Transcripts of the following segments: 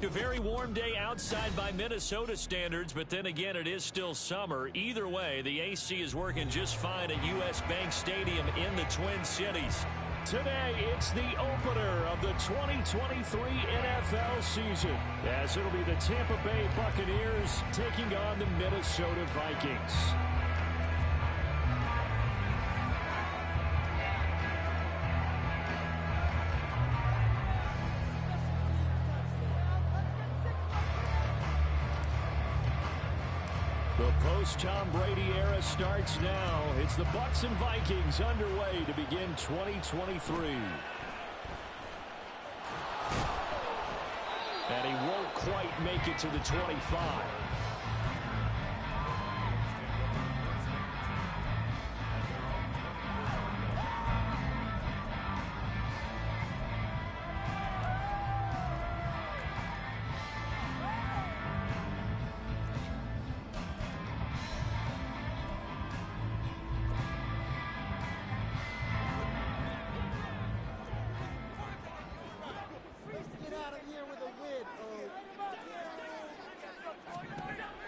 A very warm day outside by Minnesota standards, but then again, it is still summer. Either way, the AC is working just fine at U.S. Bank Stadium in the Twin Cities. Today, it's the opener of the 2023 NFL season, as it'll be the Tampa Bay Buccaneers taking on the Minnesota Vikings. The post-Tom Brady era starts now. It's the Bucs and Vikings underway to begin 2023. And he won't quite make it to the 25.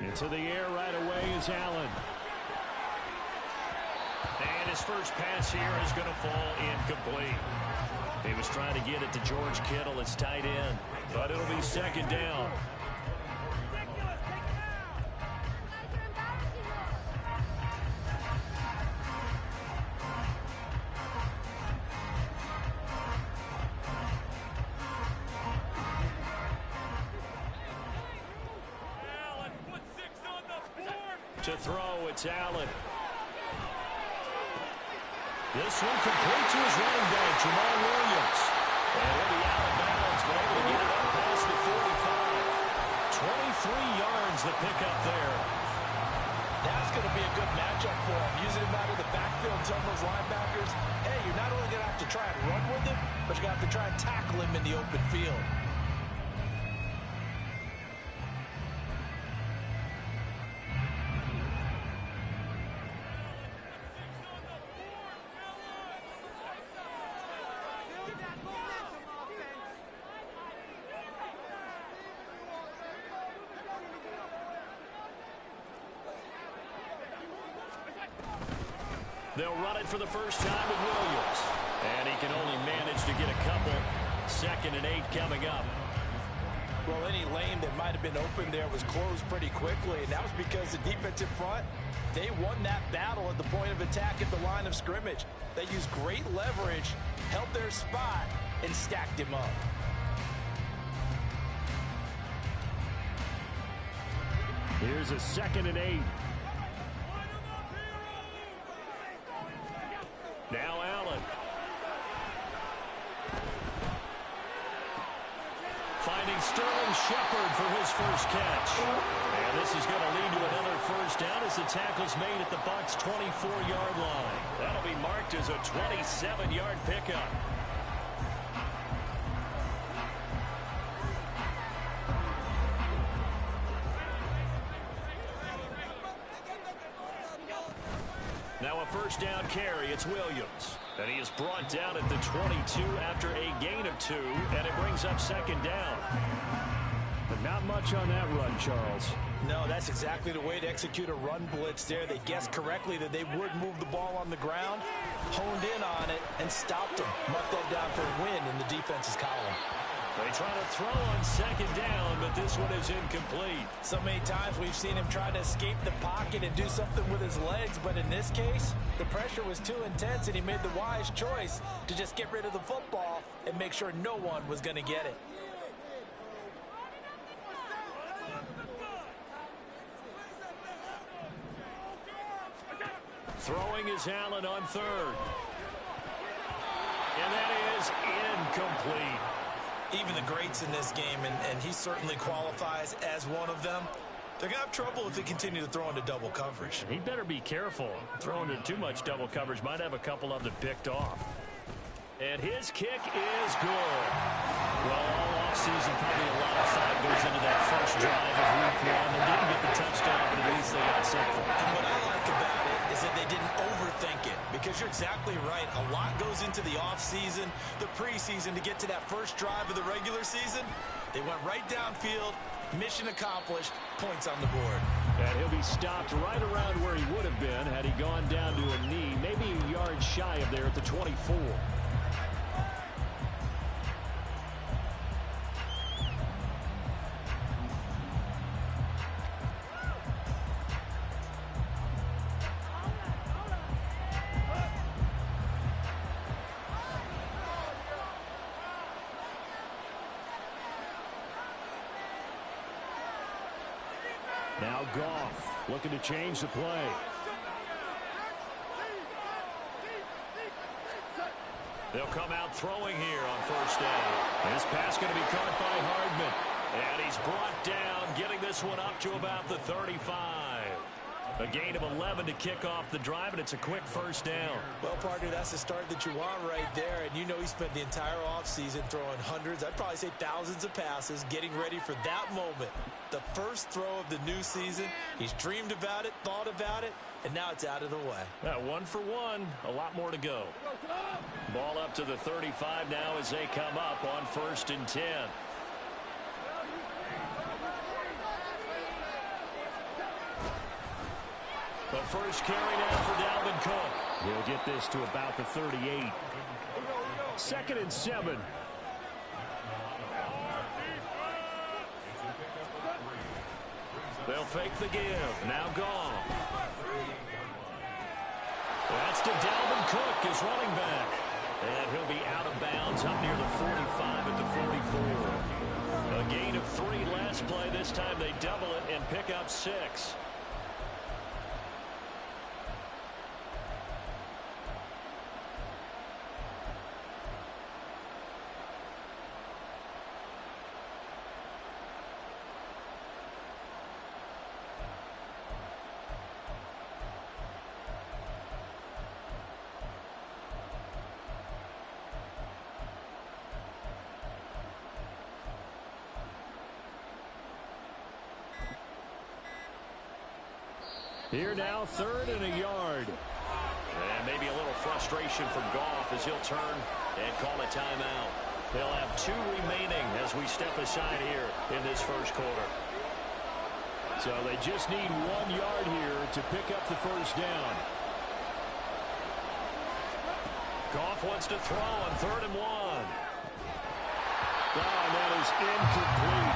Into the air right away is Allen. And his first pass here is going to fall incomplete. He was trying to get it to George Kittle, his tight end, but it'll be second down. To throw, it's Allen. This one complete to his running back, Jamal Williams. And he'll be out of bounds, but able to get it up past the 45. 23 yards the pickup there. That's going to be a good matchup for him. Using him out of the backfield, telling those linebackers, hey, you're not only going to have to try and run with him, but you're going to have to try and tackle him in the open field. They'll run it for the first time with Williams. And he can only manage to get a couple. 2nd and 8 coming up. Well, any lane that might have been open there was closed pretty quickly, and that was because the defensive front, they won that battle at the point of attack at the line of scrimmage. They used great leverage, held their spot, and stacked him up. Here's a 2nd and 8. Now Allen. Finding Sterling Shepard for his first catch. And this is going to lead to another first down as the tackle's made at the Bucs' 24-yard line. That'll be marked as a 27-yard pickup. Now a first down carry. It's Williams. And he is brought down at the 22 after a gain of 2. And it brings up 2nd down. But not much on that run, Charles. No, that's exactly the way to execute a run blitz there. They guessed correctly that they would move the ball on the ground, honed in on it, and stopped them. Marked that down for a win in the defense's column. They try to throw on 2nd down, but this one is incomplete. So many times we've seen him try to escape the pocket and do something with his legs, but in this case, the pressure was too intense, and he made the wise choice to just get rid of the football and make sure no one was going to get it. Throwing is Allen on 3rd. And that is incomplete. Even the greats in this game, and he certainly qualifies as one of them, they're going to have trouble if they continue to throw into double coverage. He better be careful. Throwing into too much double coverage might have a couple of them picked off. And his kick is good. Well, all offseason, probably a lot of thought goes into that first drive of week 1. They didn't get the touchdown, but at least they got something. And what I like about it is that they didn't overthink it, because you're exactly right. A lot goes into the offseason, the preseason to get to that first drive of the regular season. They went right downfield, mission accomplished, points on the board. And he'll be stopped right around where he would have been had he gone down to a knee, maybe a yard shy of there at the 24. Now Goff looking to change the play. They'll come out throwing here on first down. This pass going to be caught by Hardman. And he's brought down, getting this one up to about the 35. A gain of 11 to kick off the drive, and it's a quick first down. Well, partner, that's the start that you want right there. And you know he spent the entire offseason throwing hundreds, I'd probably say thousands of passes, getting ready for that moment. The first throw of the new season. He's dreamed about it, thought about it, and now it's out of the way. Yeah, 1 for 1. A lot more to go. Ball up to the 35 now as they come up on 1st and 10. The first carry now for Dalvin Cook. He'll get this to about the 38. 2nd and 7. They'll fake the give. Now Goff. That's to Dalvin Cook, his running back. And he'll be out of bounds up near the 45 at the 44. A gain of 3 last play. This time they double it and pick up 6. Here now, 3rd and a yard. And maybe a little frustration from Goff as he'll turn and call a timeout. They'll have 2 remaining as we step aside here in this first quarter. So they just need 1 yard here to pick up the first down. Goff wants to throw on 3rd and 1. Oh, and that is incomplete.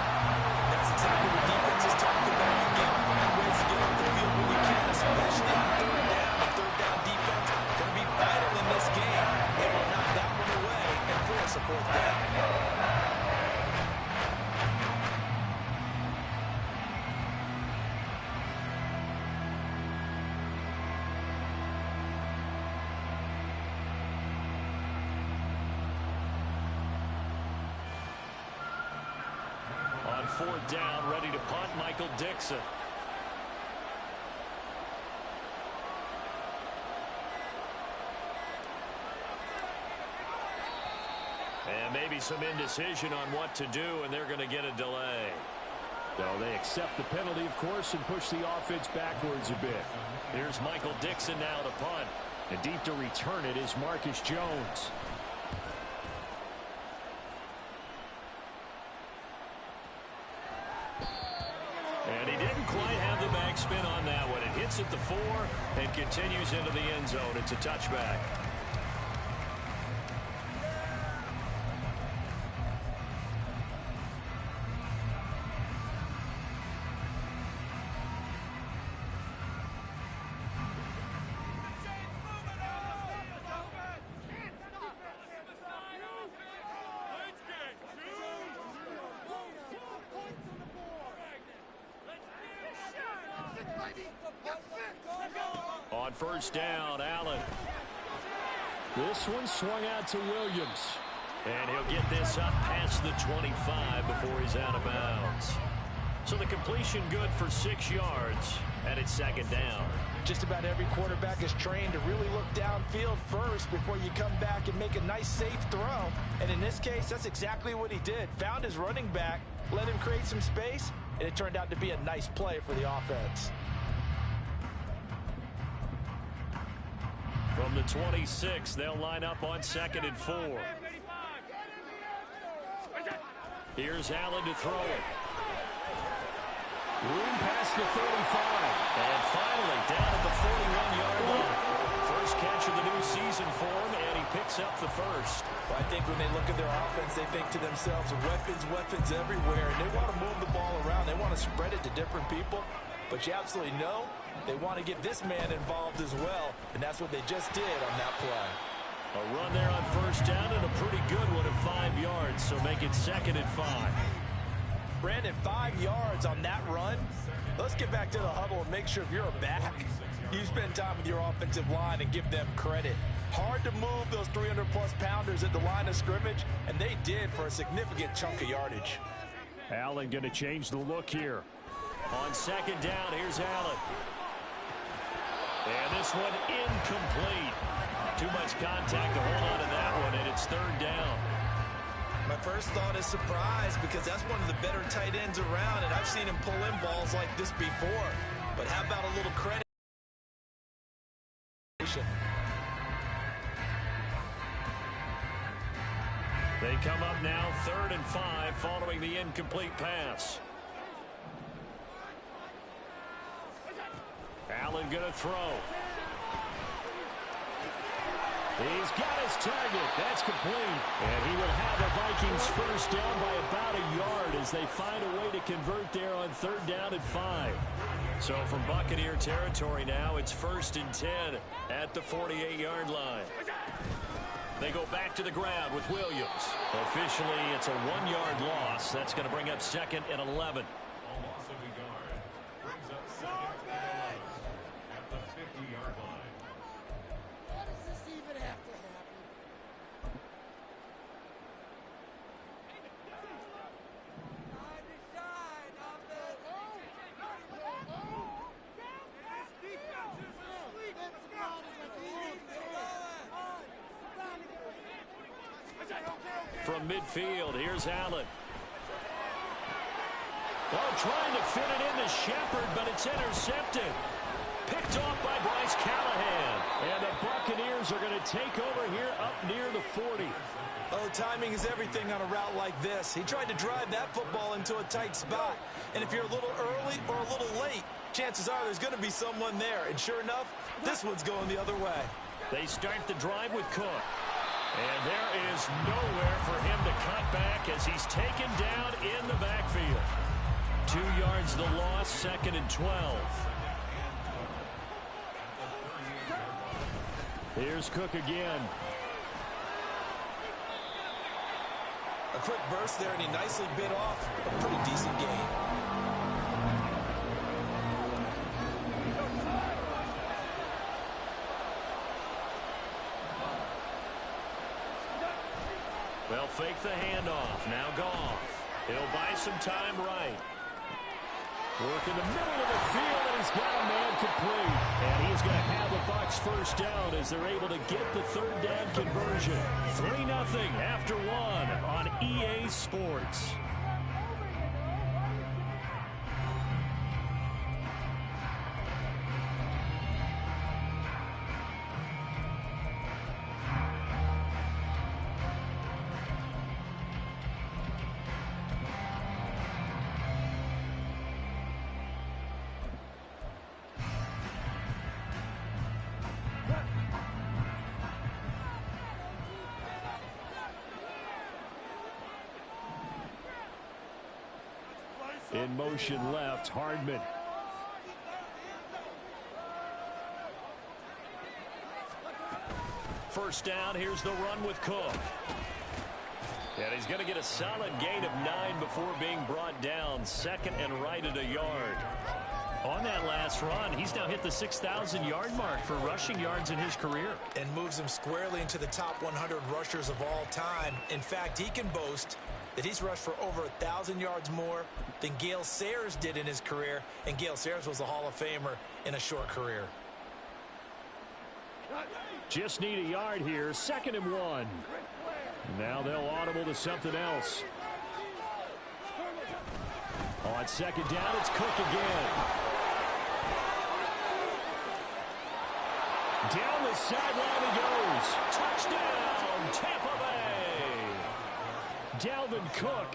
That's exactly what defense is talking about. You got to find ways to get on the field when you can, especially on 3rd down. And 3rd down defense going to be vital in this game. They will knock that one away and force a 4th down. On 4th down, ready to punt, Michael Dixon. And maybe some indecision on what to do, and they're going to get a delay. Well, they accept the penalty, of course, and push the offense backwards a bit. Here's Michael Dixon now to punt. And deep to return it is Marcus Jones. And he didn't quite have the backspin on that one. It hits at the 4 and continues into the end zone. It's a touchback. On 1st down, Allen. This one swung out to Williams. And he'll get this up past the 25 before he's out of bounds. So the completion good for 6 yards, and it's 2nd down. Just about every quarterback is trained to really look downfield first before you come back and make a nice, safe throw. And in this case, that's exactly what he did. Found his running back, let him create some space, and it turned out to be a nice play for the offense. 26. They'll line up on 2nd and 4. Here's Allen to throw it. Room past the 35. And finally down at the 41-yard line. First catch of the new season for him, and he picks up the first. Well, I think when they look at their offense, they think to themselves, weapons everywhere. And they want to move the ball around. They want to spread it to different people. But you absolutely know they want to get this man involved as well. And that's what they just did on that play. A run there on first down and a pretty good one at 5 yards. So make it 2nd and 5. Brandon, 5 yards on that run. Let's get back to the huddle and make sure if you're a back, you spend time with your offensive line and give them credit. Hard to move those 300-plus pounders at the line of scrimmage, and they did for a significant chunk of yardage. Allen going to change the look here. On 2nd down, here's Allen. And this one incomplete. Too much contact to hold on to that one, and it's 3rd down. My first thought is surprise because that's one of the better tight ends around, and I've seen him pull in balls like this before. But how about a little credit? They come up now 3rd and 5 following the incomplete pass. Allen going to throw. He's got his target. That's complete. And he will have the Vikings first down by about a yard as they find a way to convert there on 3rd down and 5. So from Buccaneer territory now, it's 1st and 10 at the 48-yard line. They go back to the ground with Williams. Officially, it's a 1-yard loss. That's going to bring up 2nd and 11. From midfield, here's Allen. Oh, trying to fit it into Shepard, but it's intercepted. Picked off by Bryce Callahan. And the Buccaneers are going to take over here up near the 40. Oh, timing is everything on a route like this. He tried to drive that football into a tight spot. And if you're a little early or a little late, chances are there's going to be someone there. And sure enough, this one's going the other way. They start the drive with Cook. And there is nowhere for him to cut back as he's taken down in the backfield. 2 yards the loss, 2nd and 12. Here's Cook again. A quick burst there, and he nicely bit off a pretty decent gain. They'll fake the handoff. Now Goff. He'll buy some time right. Work in the middle of the field, and he's got a man complete. And he's going to have the Bucs first down as they're able to get the 3rd down conversion. 3-0 after 1 on EA Sports. In motion left, Hardman. First down, here's the run with Cook. And he's going to get a solid gain of 9 before being brought down. 2nd and right at a yard. On that last run, he's now hit the 6,000-yard mark for rushing yards in his career. And moves him squarely into the top 100 rushers of all time. In fact, he can boast that he's rushed for over 1,000 yards more than Gale Sayers did in his career. And Gale Sayers was a Hall of Famer in a short career. Just need a yard here. 2nd and 1. Now they'll audible to something else. On 2nd down, it's Cook again. Down the sideline he goes. Touchdown, Tampa Bay. Dalvin Cook,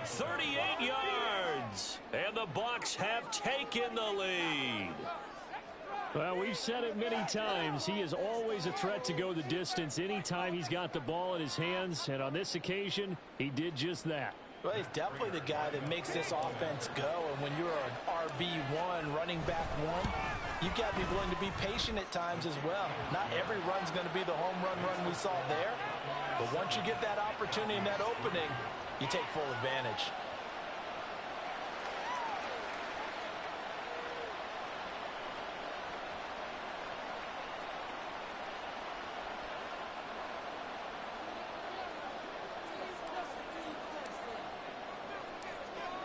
38 yards. And the Bucs have taken the lead. Well, we've said it many times. He is always a threat to go the distance anytime he's got the ball in his hands. And on this occasion, he did just that. Well, he's definitely the guy that makes this offense go. And when you're an RB1, running back one, you've got to be willing to be patient at times as well. Not every run's going to be the home run we saw there. But once you get that opportunity and that opening, you take full advantage.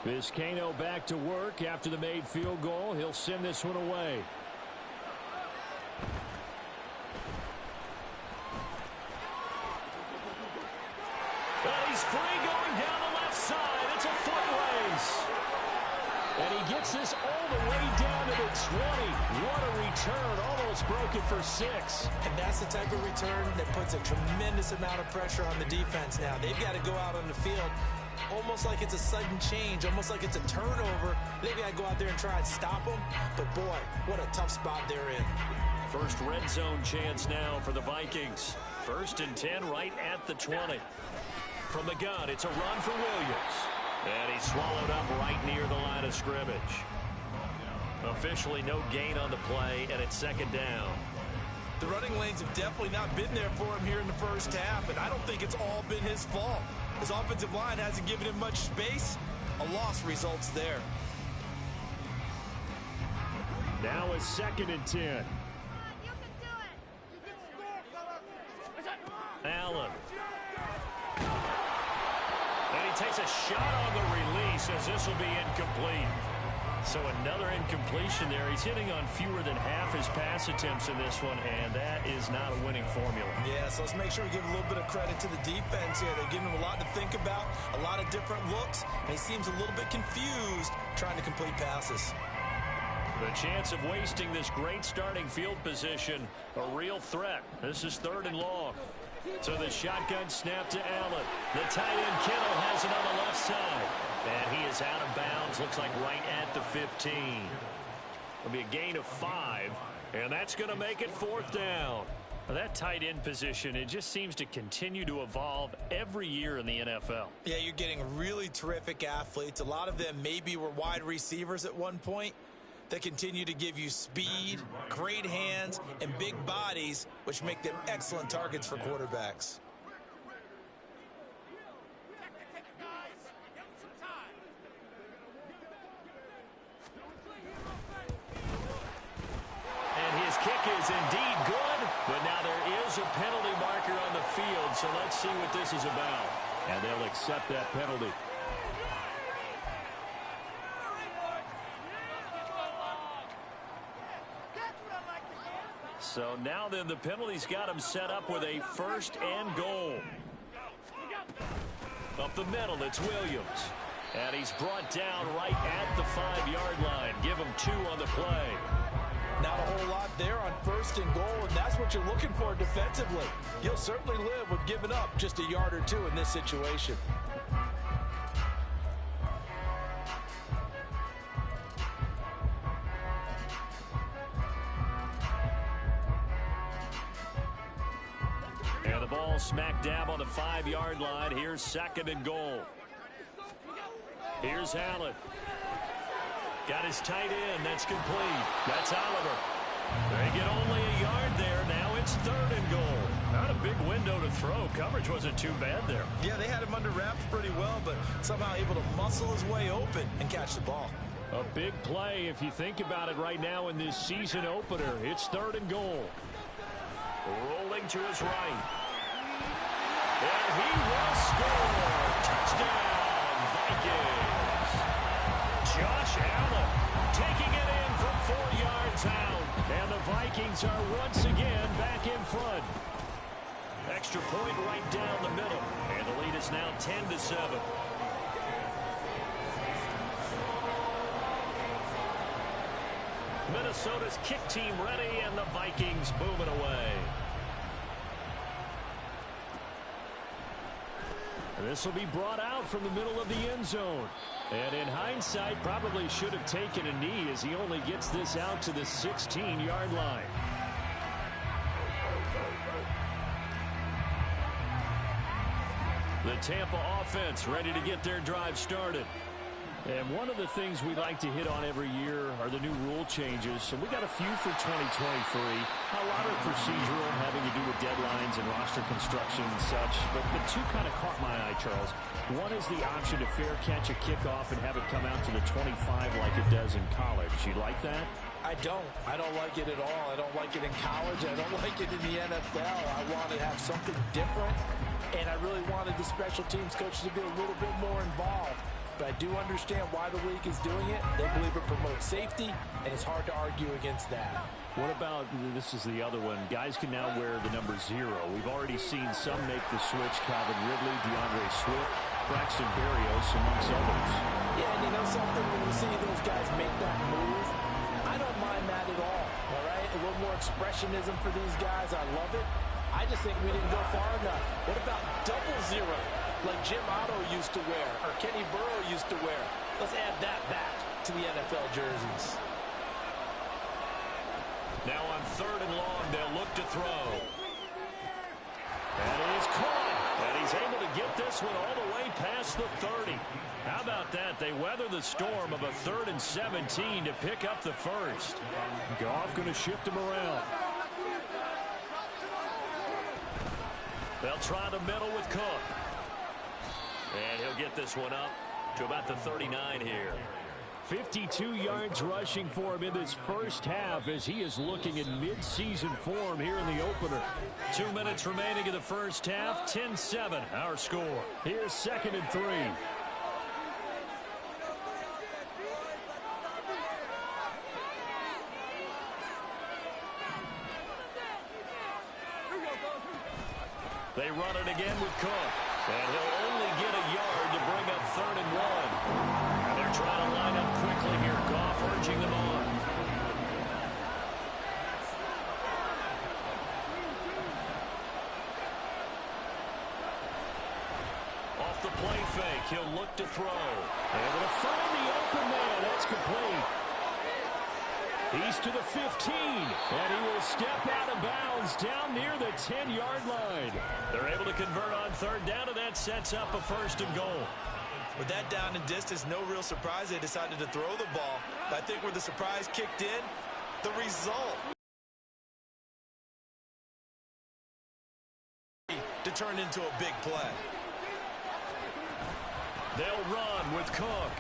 Vizcaino back to work after the made field goal. He'll send this one away. And he's free going down the left side. It's a foot race. And he gets this all the way down to the 20. What a return. Almost broke it for 6. And that's the type of return that puts a tremendous amount of pressure on the defense now. They've got to go out on the field almost like it's a sudden change, almost like it's a turnover. They've got to go out there and try and stop them. But, boy, what a tough spot they're in. First red zone chance now for the Vikings. 1st and 10 right at the 20. From the gun, it's a run for Williams. And he's swallowed up right near the line of scrimmage. Officially no gain on the play, and it's 2nd down. The running lanes have definitely not been there for him here in the first half, and I don't think it's all been his fault. His offensive line hasn't given him much space. A loss results there. Now it's 2nd and 10. Allen. And he takes a shot on the release as this will be incomplete. So another incompletion there. He's hitting on fewer than half his pass attempts in this one, and that is not a winning formula. Yeah, so let's make sure we give a little bit of credit to the defense here. They're giving him a lot to think about, a lot of different looks, and he seems a little bit confused trying to complete passes. The chance of wasting this great starting field position, a real threat. This is 3rd and long. So the shotgun snap to Allen. The tight end Kittle has it on the left side. And he is out of bounds, looks like right at the 15. It'll be a gain of 5, and that's going to make it 4th down. Now that tight end position, it just seems to continue to evolve every year in the NFL. Yeah, you're getting really terrific athletes. A lot of them maybe were wide receivers at one point that continue to give you speed, great hands, and big bodies, which make them excellent targets for quarterbacks. Is indeed good, but now there is a penalty marker on the field, so let's see what this is about. And they'll accept that penalty. So now then the penalty's got him set up with a 1st and goal. Up the middle, it's Williams. And he's brought down right at the 5-yard line. Give him 2 on the play. Not a whole lot there on 1st and goal, and that's what you're looking for defensively. You'll certainly live with giving up just a yard or 2 in this situation. And the ball smack dab on the 5-yard line. Here's 2nd and goal. Here's Allen. Got his tight end. That's complete. That's Oliver. They get only a yard there. Now it's 3rd and goal. Not a big window to throw. Coverage wasn't too bad there. Yeah, they had him under wraps pretty well, but somehow able to muscle his way open and catch the ball. A big play if you think about it right now in this season opener. It's 3rd and goal. Rolling to his right. And he will score. Touchdown, Vikings. Josh Allen taking it in from 4 yards out. And the Vikings are once again back in front. Extra point right down the middle. And the lead is now 10-7. Minnesota's kick team ready, and the Vikings booming away. This will be brought out from the middle of the end zone. And in hindsight, probably should have taken a knee as he only gets this out to the 16-yard line. The Tampa offense ready to get their drive started. And one of the things we like to hit on every year are the new rule changes. And we got a few for 2023. A lot of procedural, having to do with deadlines and roster construction and such. But the two kind of caught my eye, Charles. One is the option to fair catch a kickoff and have it come out to the 25 like it does in college. You like that? I don't like it at all. I don't like it in college. I don't like it in the NFL. I want to have something different. And I really wanted the special teams coaches to be a little bit more involved. But I do understand why the league is doing it. They believe it promotes safety, and it's hard to argue against that. What about, this is the other one, guys can now wear the number 0. We've already seen some make the switch, Calvin Ridley, DeAndre Swift, Braxton Berrios, amongst others. Yeah, and you know something, when you see those guys make that move, I don't mind that at all right? A little more expressionism for these guys. I love it. I just think we didn't go far enough. What about double 0? Like Jim Otto used to wear, or Kenny Burrow used to wear. Let's add that back to the NFL jerseys. Now on 3rd and long, they'll look to throw. And he is caught. And he's able to get this one all the way past the 30. How about that? They weather the storm of a 3rd and 17 to pick up the first. Goff going to shift him around. They'll try the middle with Cook. And he'll get this one up to about the 39 here. 52 yards rushing for him in this first half as he is looking in mid-season form here in the opener. 2 minutes remaining in the first half. 10-7 our score. Here's 2nd and 3. They run it again with Cook. And he'll only get a yard to bring up 3rd and 1. And they're trying to line up quickly here. Goff urging them on. Off the play fake, he'll look to throw. Able to find the open man. That's complete. He's to the 15, and he will step out of bounds down near the 10-yard line. They're able to convert on 3rd down, and that sets up a 1st and goal. With that down and distance, no real surprise they decided to throw the ball. I think where the surprise kicked in, the result to turn into a big play. They'll run with Cook.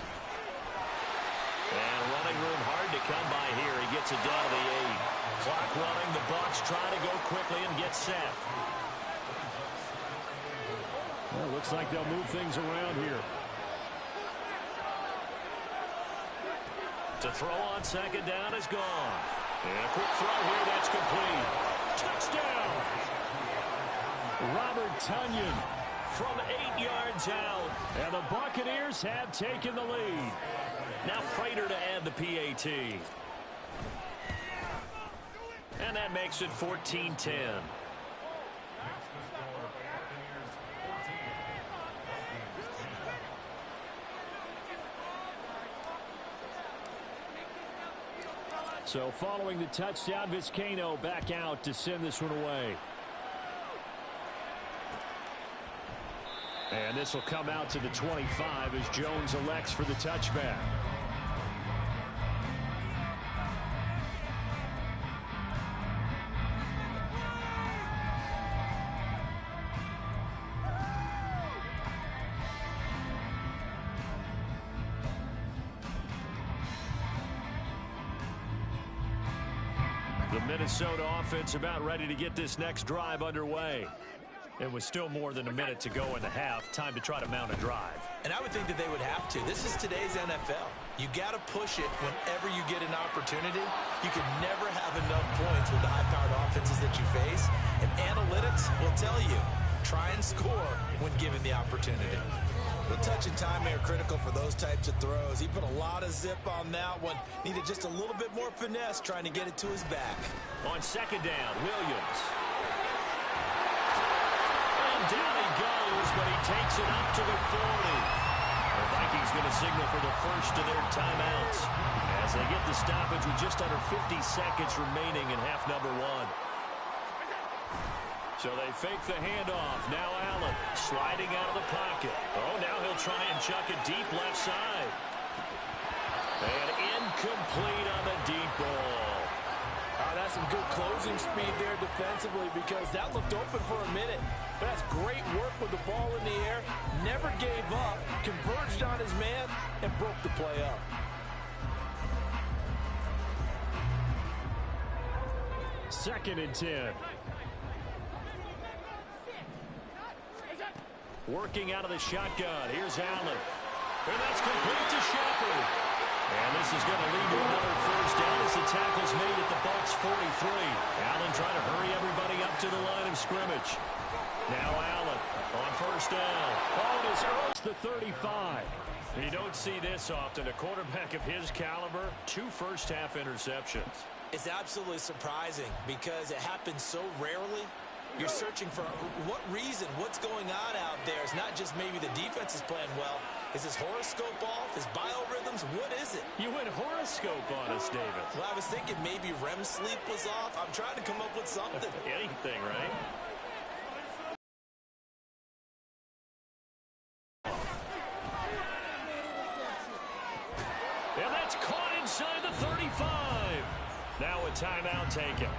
And running room hard to come by here. He gets it down to the 8. Clock running. The Bucs trying to go quickly and get set. Well, looks like they'll move things around here. To throw on 2nd down is gone. And a quick throw here. That's complete. Touchdown. Robert Tonyan from 8 yards out. And the Buccaneers have taken the lead. Now Prater to add the PAT. And that makes it 14-10. So following the touchdown, Vizcaino back out to send this one away. And this will come out to the 25 as Jones elects for the touchback. The Minnesota offense about ready to get this next drive underway. And with still more than a minute to go in the half, time to try to mount a drive. And I would think that they would have to. This is today's NFL. You got to push it whenever you get an opportunity. You can never have enough points with the high-powered offenses that you face. And analytics will tell you, try and score when given the opportunity. Well, touch and timing are critical for those types of throws. He put a lot of zip on that one. Needed just a little bit more finesse trying to get it to his back. On second down, Williams. And down he goes, but he takes it up to the 40. The Vikings going to signal for the first of their timeouts as they get the stoppage with just under 50 seconds remaining in half number one. So they fake the handoff. Now Allen sliding out of the pocket. Oh, now he'll try and chuck it deep left side. And incomplete on the deep ball. That's some good closing speed there defensively because that looked open for a minute. But that's great work with the ball in the air. Never gave up, converged on his man, and broke the play up. Second and 10. Working out of the shotgun. Here's Allen. And that's complete to Shepard. And this is going to lead to another first down as the tackle's made at the Bucs 43. Allen trying to hurry everybody up to the line of scrimmage. Now Allen on first down. Oh, it's the 35. You don't see this often. A quarterback of his caliber, 2 first-half interceptions. It's absolutely surprising because it happens so rarely. You're searching for what reason, what's going on out there. It's not just maybe the defense is playing well. Is his horoscope off? His biorhythms? What is it? You went horoscope on us, David. Well, I was thinking maybe REM sleep was off. I'm trying to come up with something. Anything, right? And that's caught inside the 35. Now a timeout taken.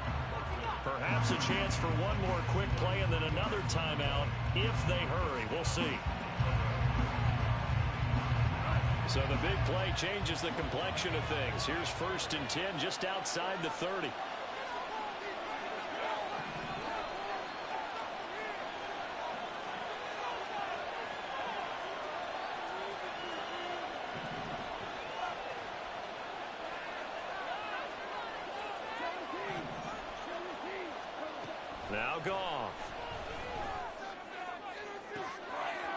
Perhaps a chance for one more quick play and then another timeout if they hurry. We'll see. So the big play changes the complexion of things. Here's first and 10 just outside the 30. Now Goff.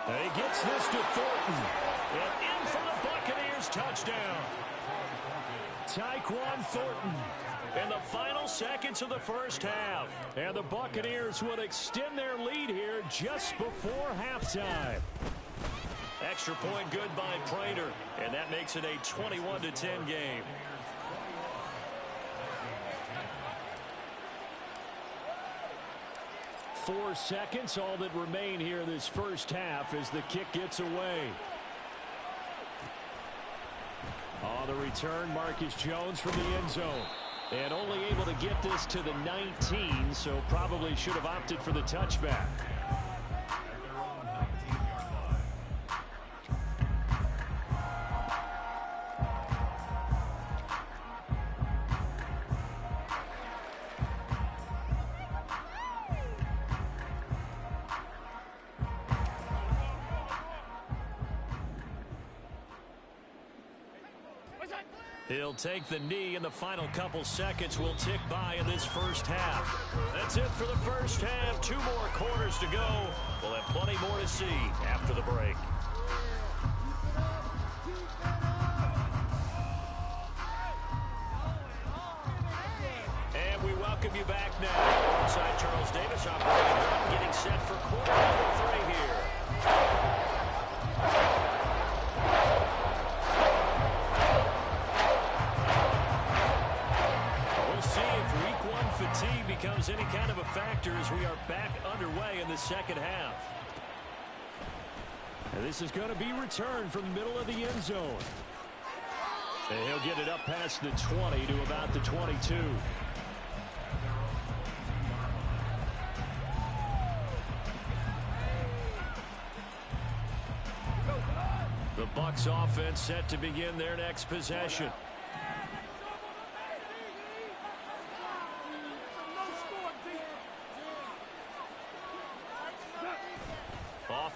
And he gets this to Thornton. And in for the Buccaneers touchdown. Tyquan Thornton in the final seconds of the first half. And the Buccaneers would extend their lead here just before halftime. Extra point good by Prater. And that makes it a 21-10 game. 4 seconds, all that remain here this first half as the kick gets away. On the return, Marcus Jones from the end zone. And only able to get this to the 19, so probably should have opted for the touchback. He'll take the knee, and the final couple seconds will tick by in this first half. That's it for the first half. 2 more quarters to go. We'll have plenty more to see after the break. And we welcome you back now. Inside Charles Davis, operating run, getting set for quarter number 3 here. Fatigue becomes any kind of a factor as we are back underway in the second half. And this is going to be returned from the middle of the end zone. And he'll get it up past the 20 to about the 22. The Bucs offense set to begin their next possession.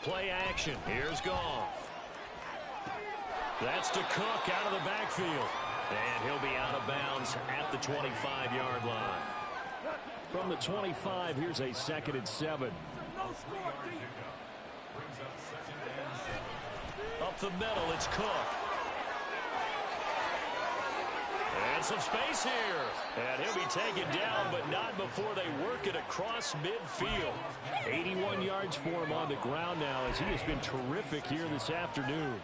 Play action. Here's Goff. That's to Cook out of the backfield. And he'll be out of bounds at the 25-yard line. From the 25, here's a 2nd and 7. the middle, it's Cook. And some space here. And he'll be taken down, but not before they work it across midfield. 81 yards for him on the ground now, as he has been terrific here this afternoon.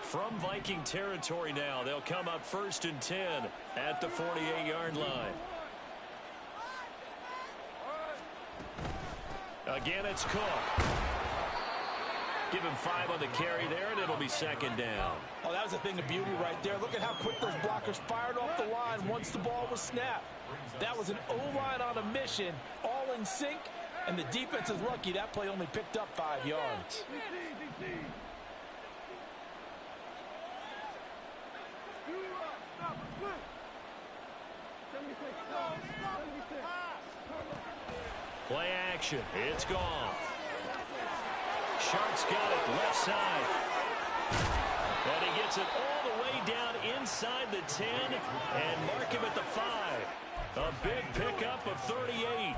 From Viking territory now, they'll come up 1st and 10 at the 48-yard line. Again, it's Cook. Give him 5 on the carry there, and it'll be 2nd down. Oh, that was a thing of beauty right there. Look at how quick those blockers fired off the line once the ball was snapped. That was an O-line on a mission, all in sync, and the defense is lucky that play only picked up 5 yards. Play action. It's Goff. Sharks got it left side. And he gets it all the way down inside the 10 and mark him at the 5. A big pickup of 38.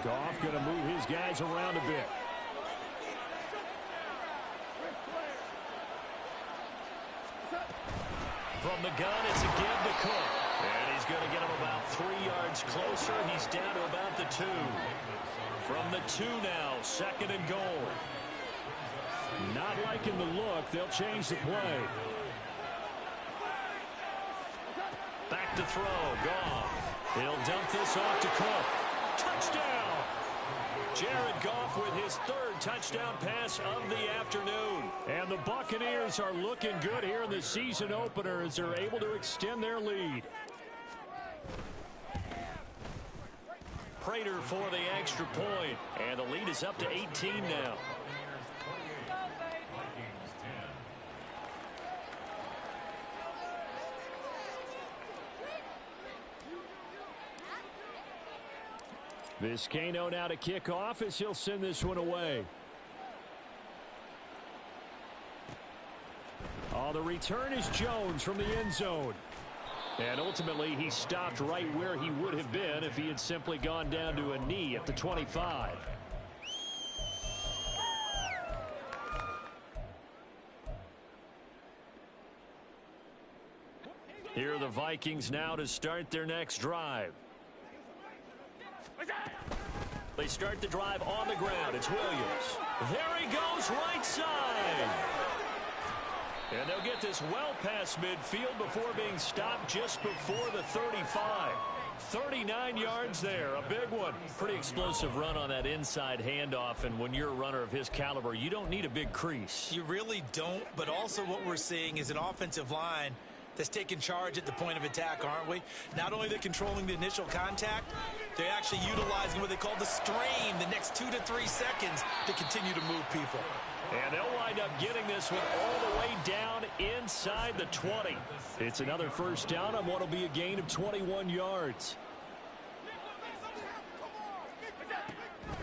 Goff going to move his guys around a bit. From the gun, it's a give to Cook. And he's going to get him about 3 yards closer. He's down to about the 2. From the 2 now, 2nd and goal. Not liking the look. They'll change the play. Back to throw. Goff. He'll dump this off to Cook. Touchdown! Jared Goff with his 3rd touchdown pass of the afternoon. And the Buccaneers are looking good here in the season opener as they're able to extend their lead. Prater for the extra point. And the lead is up to 18 now. Vizcaino now to kick off as he'll send this one away. Oh, the return is Jones from the end zone. And ultimately, he stopped right where he would have been if he had simply gone down to a knee at the 25. Here are the Vikings now to start their next drive. They start the drive on the ground. It's Williams. There he goes, right side. And they'll get this well past midfield before being stopped just before the 35. 39 yards there, a big one. Pretty explosive run on that inside handoff, and when you're a runner of his caliber, you don't need a big crease. You really don't, but also what we're seeing is an offensive line that's taking charge at the point of attack, aren't we? Not only they're controlling the initial contact, they're actually utilizing what they call the strain the next 2 to 3 seconds to continue to move people. And they'll wind up getting this one all the way down inside the 20. It's another first down on what will be a gain of 21 yards.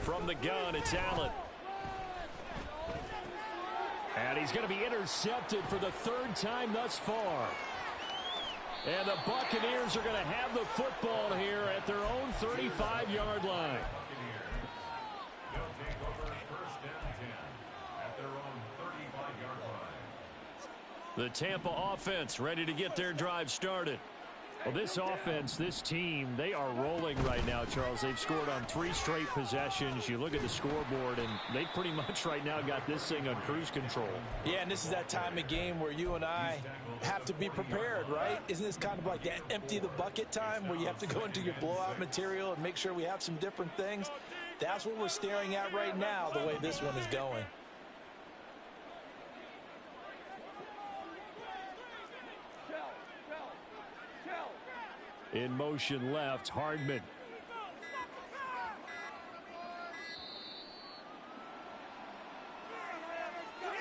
From the gun, it's Allen. And he's going to be intercepted for the 3rd time thus far. And the Buccaneers are going to have the football here at their own 35-yard line. The Tampa offense ready to get their drive started. Well, this offense, this team, they are rolling right now, Charles. They've scored on 3 straight possessions. You look at the scoreboard, and they pretty much right now got this thing on cruise control. Yeah, and this is that time of game where you and I have to be prepared, right? Isn't this kind of like that empty the bucket time where you have to go into your blowout material and make sure we have some different things? That's what we're staring at right now, the way this one is going. In motion left, Hardman.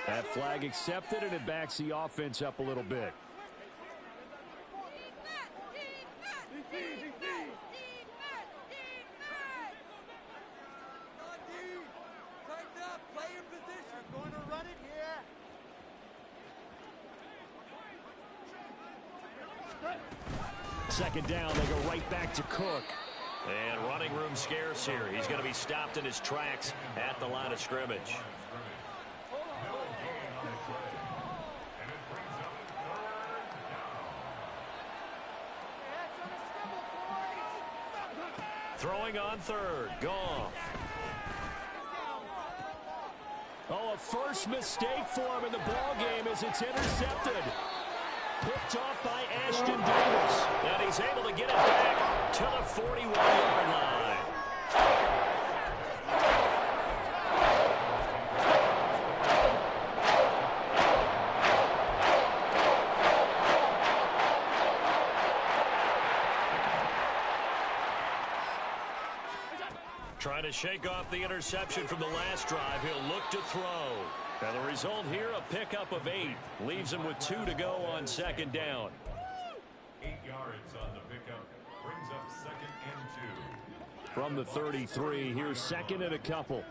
That flag accepted, and it backs the offense up a little bit. second down, they go right back to Cook. And running room scarce here. He's going to be stopped in his tracks at the line of scrimmage. Throwing on third. Goff. Oh, a first mistake for him in the ball game as it's intercepted. Picked off by Ashton Davis. And he's able to get it back to the 41-yard line. Trying to shake off the interception from the last drive. He'll look to throw. And the result here, a pickup of 8. Leaves him with 2 to go on second down. 8 yards on the pickup. Brings up second and 2. From the 33, here's second and a couple.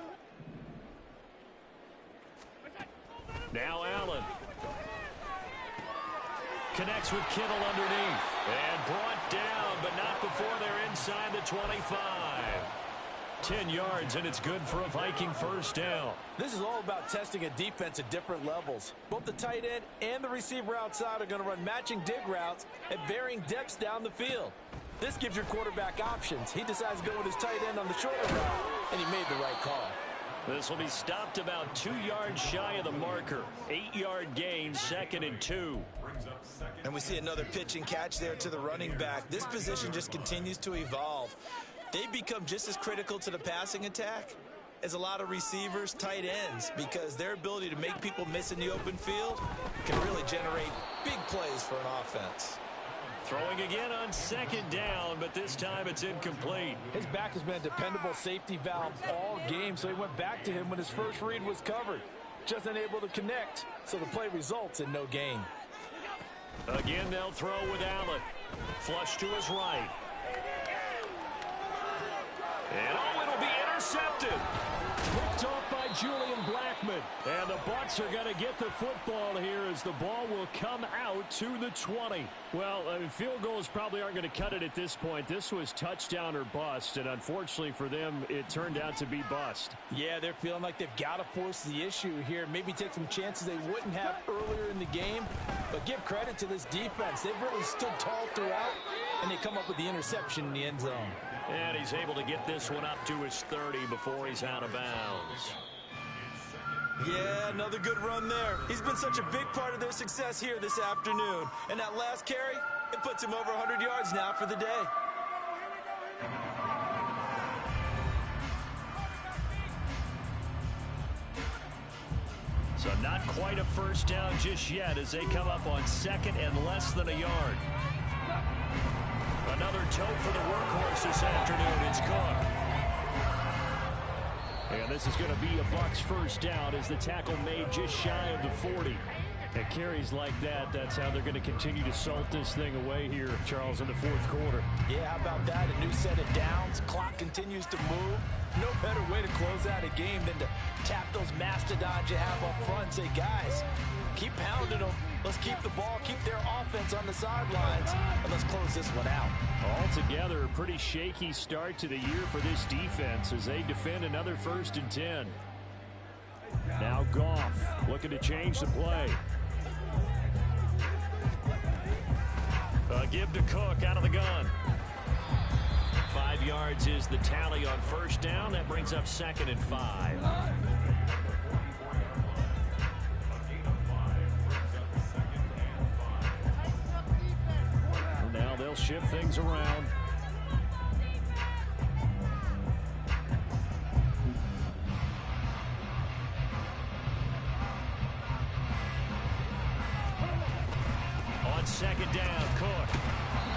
Now Allen. Connects with Kittle underneath. And brought down, but not before they're inside the 25. 10 yards, and it's good for a Viking first down. This is all about testing a defense at different levels. Both the tight end and the receiver outside are going to run matching dig routes at varying depths down the field. This gives your quarterback options. He decides to go with his tight end on the shorter route, and he made the right call. This will be stopped about 2 yards shy of the marker. 8-yard gain, second and 2. And we see another pitch and catch there to the running back. This position just continues to evolve. They become just as critical to the passing attack as a lot of receivers, tight ends, because their ability to make people miss in the open field can really generate big plays for an offense. Throwing again on second down, but this time it's incomplete. His back has been a dependable safety valve all game, so he went back to him when his first read was covered. Just unable to connect, so the play results in no gain. Again, they'll throw with Allen. Flush to his right. And oh, it'll be intercepted. Picked off by Julian Blackmon. And the Bucs are going to get the football here as the ball will come out to the 20. Well, field goals probably aren't going to cut it at this point. This was touchdown or bust, and unfortunately for them, it turned out to be bust. Yeah, they're feeling like they've got to force the issue here. Maybe take some chances they wouldn't have earlier in the game. But give credit to this defense. They've really stood tall throughout, and they come up with the interception in the end zone. And he's able to get this one up to his 30 before he's out of bounds. Yeah, another good run there. He's been such a big part of their success here this afternoon. And that last carry, it puts him over 100 yards now for the day. So not quite a first down just yet as they come up on second and less than a yard. Another tote for the workhorse this afternoon. It's Cook. And this is going to be a Bucs first down as the tackle made just shy of the 40. At carries like that, that's how they're going to continue to salt this thing away here, Charles, in the fourth quarter. Yeah, how about that? A new set of downs. Clock continues to move. No better way to close out a game than to tap those mastodons you have up front and say, guys, keep pounding them. Let's keep the ball, keep their offense on the sidelines, and let's close this one out. Altogether, a pretty shaky start to the year for this defense as they defend another 1st and 10. Now Goff looking to change the play. Give to Cook out of the gun. 5 yards is the tally on first down. That brings up second and 5. Now they'll shift things around. On second down, Cook.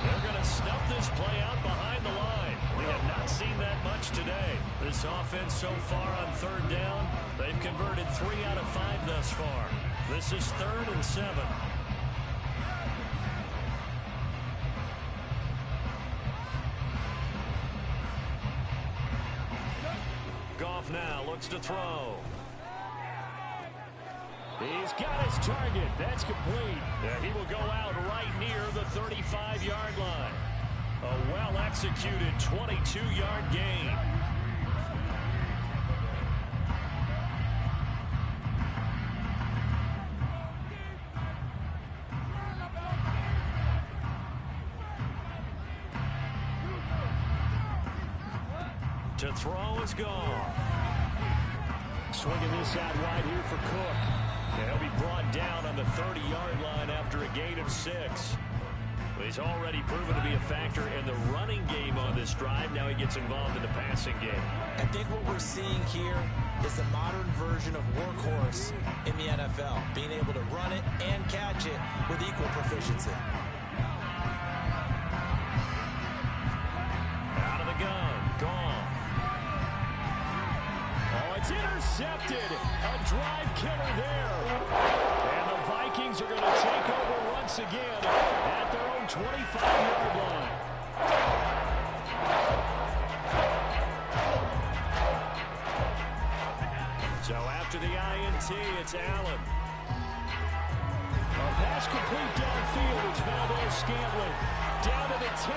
They're going to snuff this play out behind the line. We have not seen that much today. This offense so far on third down, they've converted 3 out of 5 thus far. This is 3rd and 7. Goff now looks to throw. He's got his target. That's complete. He will go out right near the 35-yard line. executed. 22-yard gain. To throw is gone. Swinging this out wide here for Cook. And he'll be brought down on the 30-yard line after a gain of 6. He's already proven to be a factor in the running game on this drive. Now he gets involved in the passing game. I think what we're seeing here is the modern version of workhorse in the NFL, being able to run it and catch it with equal proficiency. Out of the gun. Gone. Oh, it's intercepted. A drive killer there. And the Vikings are going to take over once again at their own 25-yard line. So after the INT, it's Allen. A pass complete downfield. It's Valdez-Scantling. Down to the 10.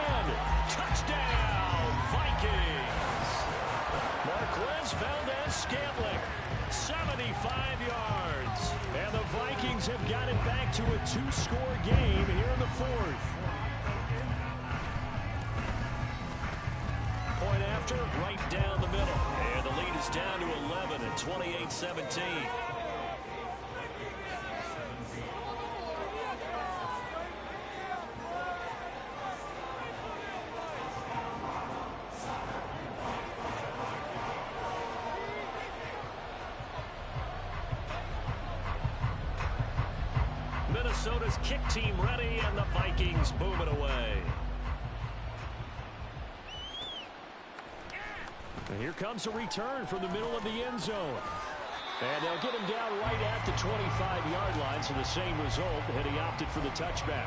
Touchdown, Vikings. Marquez Valdez-Scantling, 75 yards. And the Vikings have got it back to a 2-score game here in the 4th. Point after, right down the middle. And the lead is down to 11 at 28-17. Minnesota's kick team ready, and the Vikings boom it away. And here comes a return from the middle of the end zone. And they'll get him down right at the 25-yard line, so the same result, had he opted for the touchback.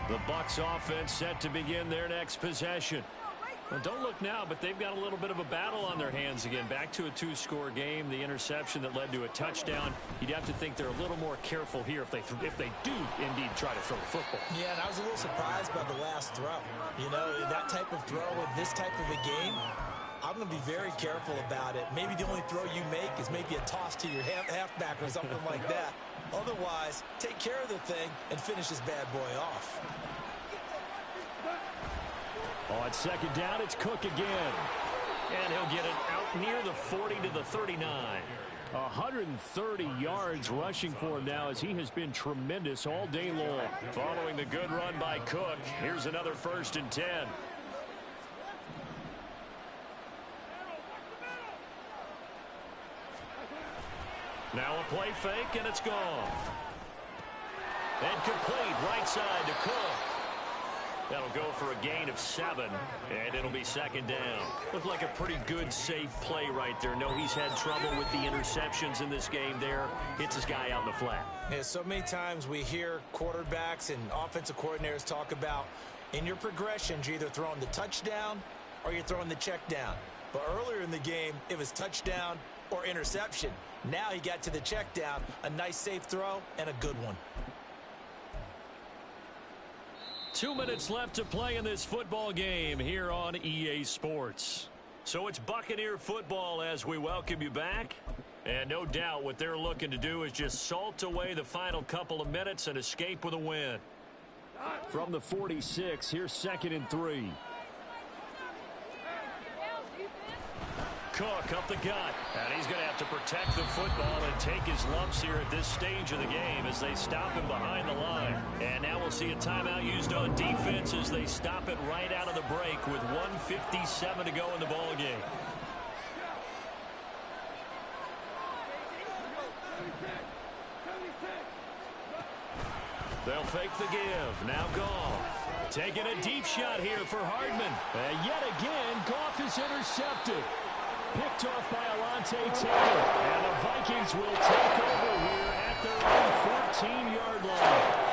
The Bucs offense set to begin their next possession. Well, don't look now, but they've got a little bit of a battle on their hands again. Back to a 2-score game. The interception that led to a touchdown. You'd have to think they're a little more careful here if they do indeed try to throw the football. Yeah, and I was a little surprised by the last throw. You know, that type of throw in this type of a game, I'm going to be very careful about it. Maybe the only throw you make is maybe a toss to your halfback or something like that. Otherwise, take care of the thing and finish this bad boy off. On second down, it's Cook again. And he'll get it out near the 40 to the 39. 130 yards rushing for him now, as he has been tremendous all day long. Following the good run by Cook, here's another 1st and 10. Now a play fake, and it's gone. And complete, right side to Cook. That'll go for a gain of 7, and it'll be 2nd down. Looked like a pretty good, safe play right there. No, he's had trouble with the interceptions in this game there. Hits his guy out in the flat. Yeah, so many times we hear quarterbacks and offensive coordinators talk about in your progressions, you're either throwing the touchdown or you're throwing the check down. But earlier in the game, it was touchdown or interception. Now he got to the check down, a nice safe throw, and a good one. 2 minutes left to play in this football game here on EA Sports. So it's Buccaneer football as we welcome you back. And no doubt what they're looking to do is just salt away the final couple of minutes and escape with a win. From the 46, here's 2nd and 3. Cook up the gut, and he's going to have to protect the football and take his lumps here at this stage of the game as they stop him behind the line. And now we'll see a timeout used on defense as they stop it right out of the break with 1:57 to go in the ball game. They'll fake the give. Now Goff. Taking a deep shot here for Hardman. Yet again, Goff is intercepted. picked off by Alontae Taylor. And the Vikings will take over here at their own 14-yard line.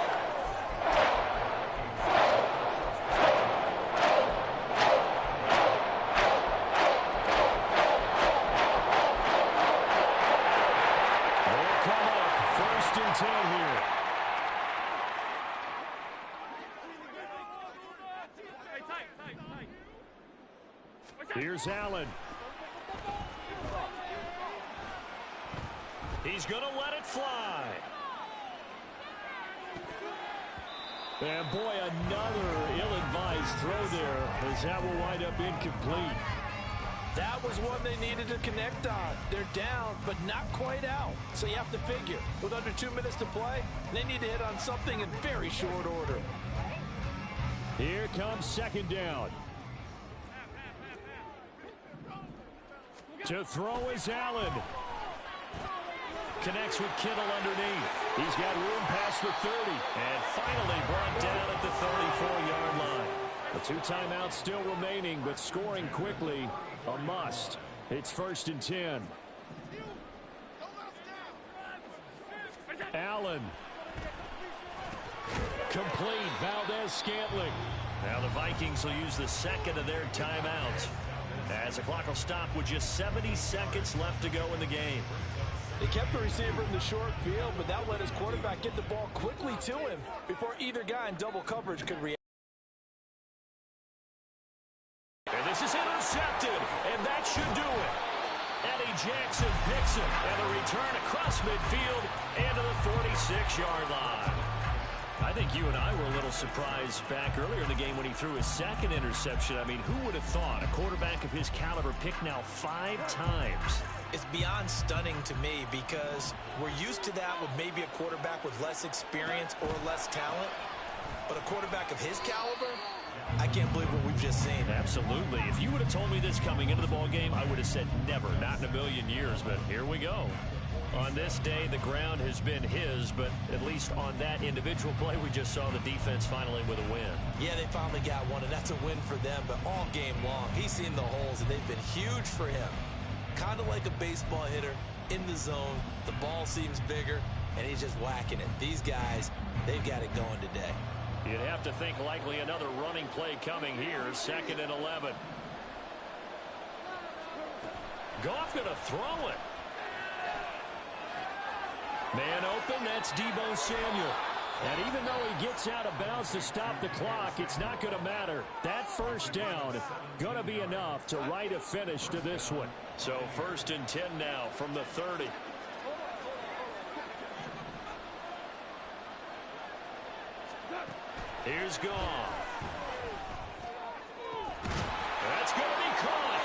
They'll come up 1st and 10 here. Here's Allen. He's going to let it fly. And boy, another ill-advised throw there as that will wind up incomplete. That was one they needed to connect on. They're down, but not quite out. So you have to figure, with under 2 minutes to play, they need to hit on something in very short order. Here comes 2nd down. To throw is Allen. Connects with Kittle underneath. He's got room past the 30. And finally brought down at the 34-yard line. The 2 timeouts still remaining, but scoring quickly, a must. It's 1st and 10. Allen. Complete. Valdez-Scantling. Now the Vikings will use the 2nd of their timeouts, as the clock will stop with just 70 seconds left to go in the game. They kept the receiver in the short field, but that let his quarterback get the ball quickly to him before either guy in double coverage could react. And this is intercepted, and that should do it. Eddie Jackson picks it, and the return across midfield into the 46-yard line. I think you and I were a little surprised back earlier in the game when he threw his 2nd interception. I mean, who would have thought a quarterback of his caliber picked now 5 times? It's beyond stunning to me because we're used to that with maybe a quarterback with less experience or less talent. But a quarterback of his caliber, I can't believe what we've just seen. Absolutely. If you would have told me this coming into the ballgame, I would have said never, not in a million years. But here we go. On this day, the ground has been his, but at least on that individual play, we just saw the defense finally with a win. Yeah, they finally got one, and that's a win for them. But all game long, he's seen the holes, and they've been huge for him. Kind of like a baseball hitter in the zone. The ball seems bigger, and he's just whacking it. These guys, they've got it going today. You'd have to think likely another running play coming here. 2nd and 11. Goff going to throw it. Man open, that's Deebo Samuel. And even though he gets out of bounds to stop the clock, it's not going to matter. That 1st down going to be enough to write a finish to this one. So 1st and 10 now from the 30. Here's Goff. That's going to be caught.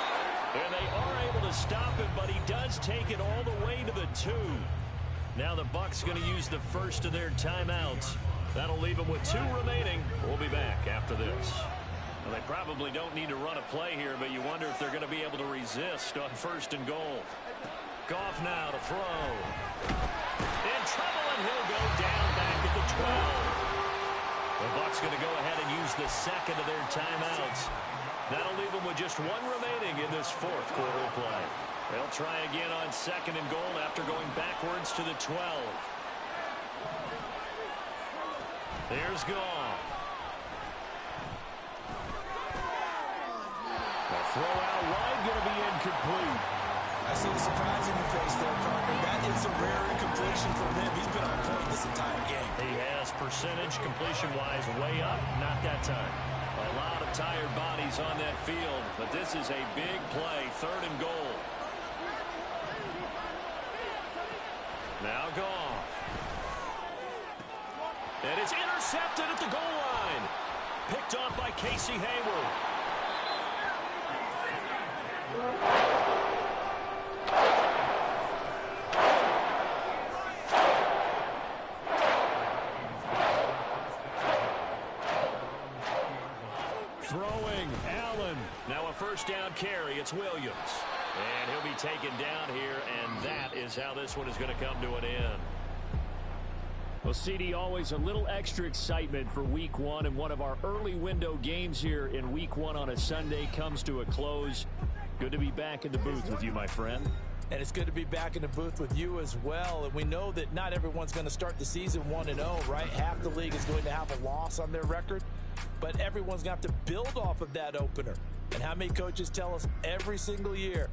And they are able to stop him, but he does take it all the way to the 2. Now the Bucs going to use the 1st of their timeouts. That'll leave them with 2 remaining. We'll be back after this. Well, they probably don't need to run a play here, but you wonder if they're going to be able to resist on 1st and goal. Goff now to throw. In trouble, and he'll go down back at the 12. The Bucs going to go ahead and use the 2nd of their timeouts. That'll leave them with just 1 remaining in this 4th quarter play. They'll try again on 2nd and goal after going backwards to the 12. There's Goff. The throw out wide going to be incomplete. I see the surprise in your face there, partner. That is a rare incompletion from him. He's been on point this entire game. He has percentage completion-wise way up. Not that time. A lot of tired bodies on that field, but this is a big play. 3rd and goal. Now Goff. And it's intercepted at the goal line. Picked off by Casey Hayward. Throwing Allen. Now a 1st down carry. It's Williams. And he'll be taken down here, and that is how this one is going to come to an end. Well, CD, always a little extra excitement for Week 1, and one of our early window games here in Week 1 on a Sunday comes to a close. Good to be back in the booth with you, my friend. And it's good to be back in the booth with you as well. And we know that not everyone's going to start the season 1-0, right? Half the league is going to have a loss on their record. But everyone's going to have to build off of that opener. And how many coaches tell us every single year,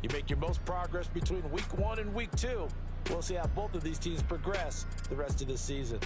you make your most progress between week 1 and week 2. We'll see how both of these teams progress the rest of the season.